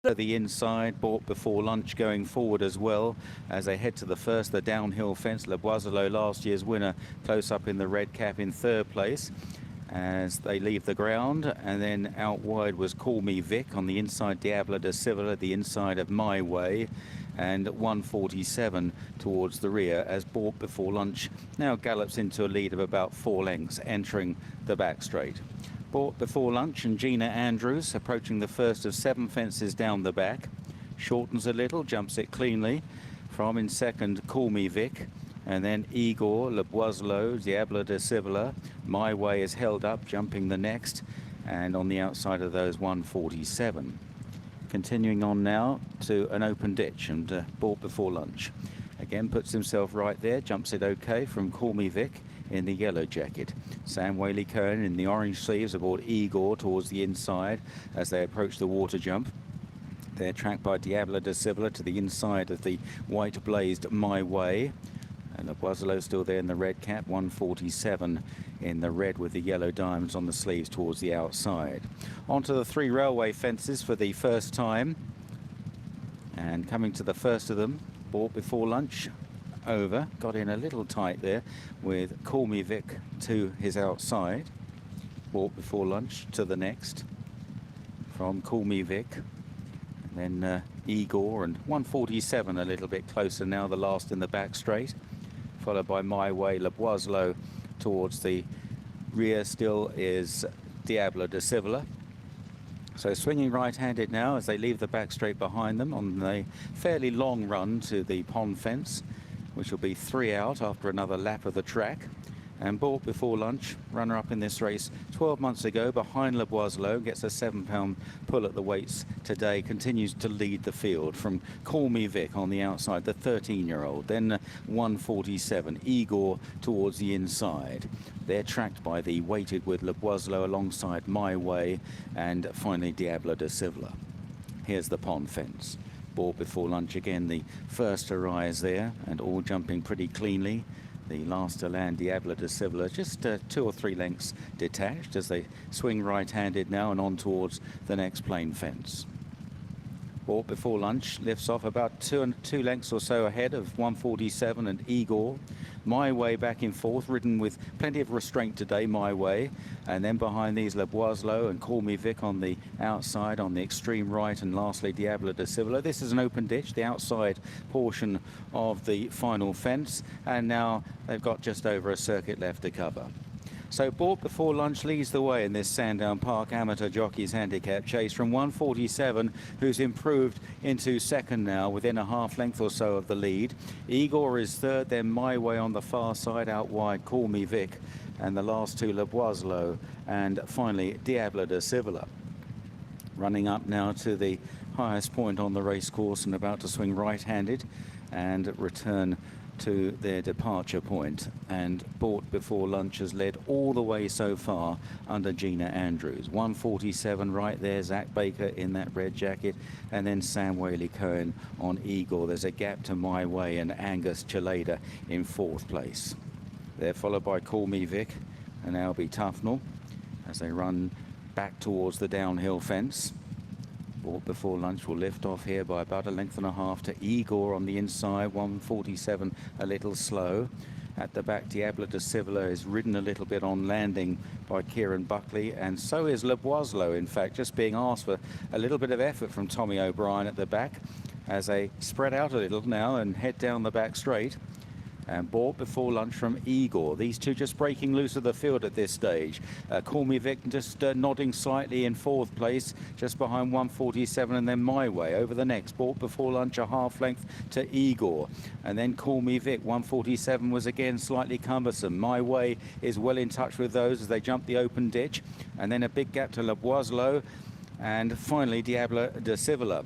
The inside, bought before lunch, going forward as well as they head to the first, the downhill fence. Le Boiselot, last year's winner, close up in the red cap in third place as they leave the ground. And then out wide was Call Me Vic, on the inside Diablo de Civila, the inside of My Way, and 147 towards the rear as Bought Before Lunch now gallops into a lead of about 4 lengths entering the back straight. Bought Before Lunch and Gina Andrews approaching the first of 7 fences down the back. Shortens a little, jumps it cleanly. From in second, Call Me Vic. And then Igor, Le Boiselot, Diablo de Civila. My Way is held up, jumping the next. And on the outside of those, 147. Continuing on now to an open ditch, and Bought Before Lunch again puts himself right there, jumps it okay from Call Me Vic in the yellow jacket. Sam Whaley-Cohen in the orange sleeves aboard Igor towards the inside as they approach the water jump. They're tracked by Diablo de Civila to the inside of the white blazed My Way. And Le Boiselot still there in the red cap, 147 in the red with the yellow diamonds on the sleeves towards the outside. Onto the 3 railway fences for the first time. And coming to the first of them, Bought Before Lunch over, got in a little tight there with Call Me Vic to his outside. Bought Before Lunch to the next from Call Me Vic, and then Igor, and 147 a little bit closer now, the last in the back straight, followed by My Way. Le Boiselot towards the rear still is Diablo de Civila. So swinging right-handed now as they leave the back straight behind them on the fairly long run to the pond fence, which will be 3 out after another lap of the track. And Bought Before Lunch, runner-up in this race 12 months ago behind Le Boiselot, gets a 7-pound pull at the weights today, continues to lead the field from Call Me Vic on the outside, the 13-year-old, then 147, Igor towards the inside. They're tracked by the weighted with Le Boiselot alongside My Way, and finally Diablo de Civila. Here's the pond fence. Bought Before Lunch again, the first to rise there, and all jumping pretty cleanly. The last to land, Diablo de Civila, just 2 or 3 lengths detached as they swing right-handed now and on towards the next plain fence. Bought Before Lunch lifts off about 2 lengths or so ahead of 147 and Igor. My Way back in fourth, ridden with plenty of restraint today, My Way. And then behind these, Le Boiselot and Call Me Vic on the outside, on the extreme right, and lastly Diablo de Civila. This is an open ditch, the outside portion of the final fence, and now they've got just over a circuit left to cover. So Bought Before Lunch leads the way in this Sandown Park Amateur Jockeys Handicap Chase from 147, who's improved into second now, within a half length or so of the lead. Igor is third, then My Way on the far side, out wide Call Me Vic, and the last 2 Le Boiselot, and finally Diablo de Civila. Running up now to the highest point on the race course and about to swing right-handed and return to their departure point. And Bought Before Lunch has led all the way so far under Gina Andrews. 147 right there, Zach Baker in that red jacket, and then Sam Whaley-Cohen on Igor. There's a gap to My Way and Angus Chalada in 4th place. They're followed by Call Me Vic and Albie Tufnell as they run back towards the downhill fence. Bought Before Lunch will lift off here by about 1.5 lengths to Igor on the inside, 147 a little slow. At the back, Diablo de Civila is ridden a little bit on landing by Kieran Buckley, and so is Le Boiselot, in fact, just being asked for a little bit of effort from Tommy O'Brien at the back as they spread out a little now and head down the back straight. And Bought Before Lunch from Igor. These two just breaking loose of the field at this stage. Call Me Vic just nodding slightly in 4th place, just behind 147, and then My Way over the next. Bought Before Lunch a half length to Igor, and then Call Me Vic. 147 was again slightly cumbersome. My Way is well in touch with those as they jump the open ditch, and then a big gap to Le Boiselot, and finally Diablo de Civila.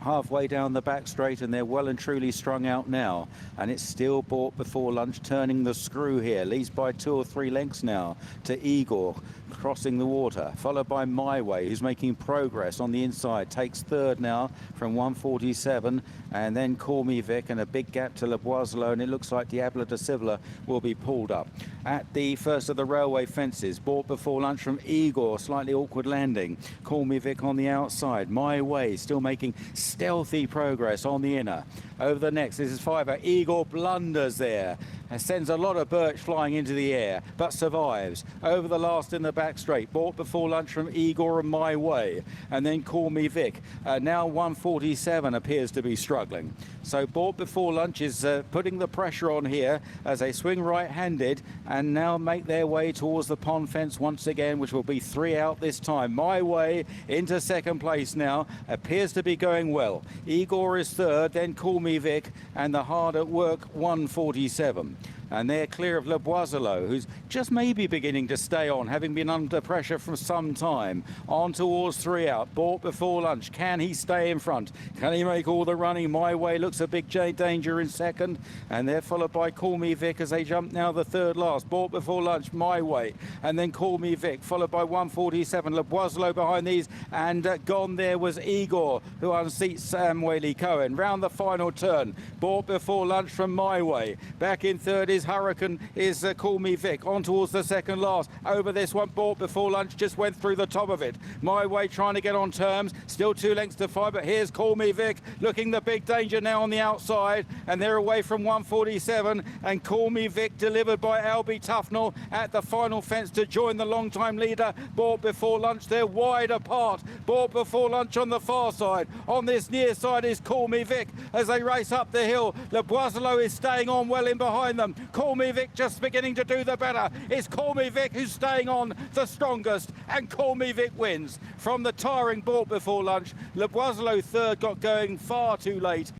Halfway down the back straight, and they're well and truly strung out now, and it's still Bought Before Lunch turning the screw here, leads by 2 or 3 lengths now to Igor. crossing the water, followed by My Way, who's making progress on the inside, takes third now from 147, and then Call Me Vic, and a big gap to Le Boiselot, and it looks like Diablo de Cibola will be pulled up. At the first of the railway fences, bought before lunch from Igor, slightly awkward landing. Call Me Vic on the outside. My Way still making stealthy progress on the inner. Over the next, this is fiver. Igor blunders there and sends a lot of birch flying into the air, but survives. Over the last in the back straight, bought before lunch from Igor and My Way, and then Call Me Vic. Now 147 appears to be struggling. So bought before lunch is putting the pressure on here as they swing right-handed and now make their way towards the pond fence once again, which will be 3 out this time. My Way into second place now, appears to be going well. Igor is third, then Call Me Vic, and the hard at work 147. And they're clear of Le Boiselot, who's just maybe beginning to stay on, having been under pressure for some time. On towards 3 out, bought before lunch. Can he stay in front? Can he make all the running? My Way looks a big danger in second, and they're followed by Call Me Vic as they jump now the third last. Bought before lunch, My Way, and then Call Me Vic, followed by 147. Le Boiselot behind these, and gone there was Igor, who unseats Sam Whaley-Cohen. Round the final turn, bought before lunch from My Way. Back in third is Hurricane, is Call Me Vic, on towards the second last. Over this one, bought before lunch, just went through the top of it. My Way trying to get on terms, still 2 lengths to 5, but here's Call Me Vic, looking the big danger now on the outside, and they're away from 147, and Call Me Vic delivered by Albie Tufnell at the final fence to join the long-time leader, bought before lunch. They're wide apart. Bought before lunch on the far side. On this near side is Call Me Vic as they race up the hill. Le Boiselot is staying on well in behind them. Call Me Vic just beginning to do the better. It's Call Me Vic who's staying on the strongest, and Call Me Vic wins. From the tiring bought before lunch, Le Boiselot third got going far too late.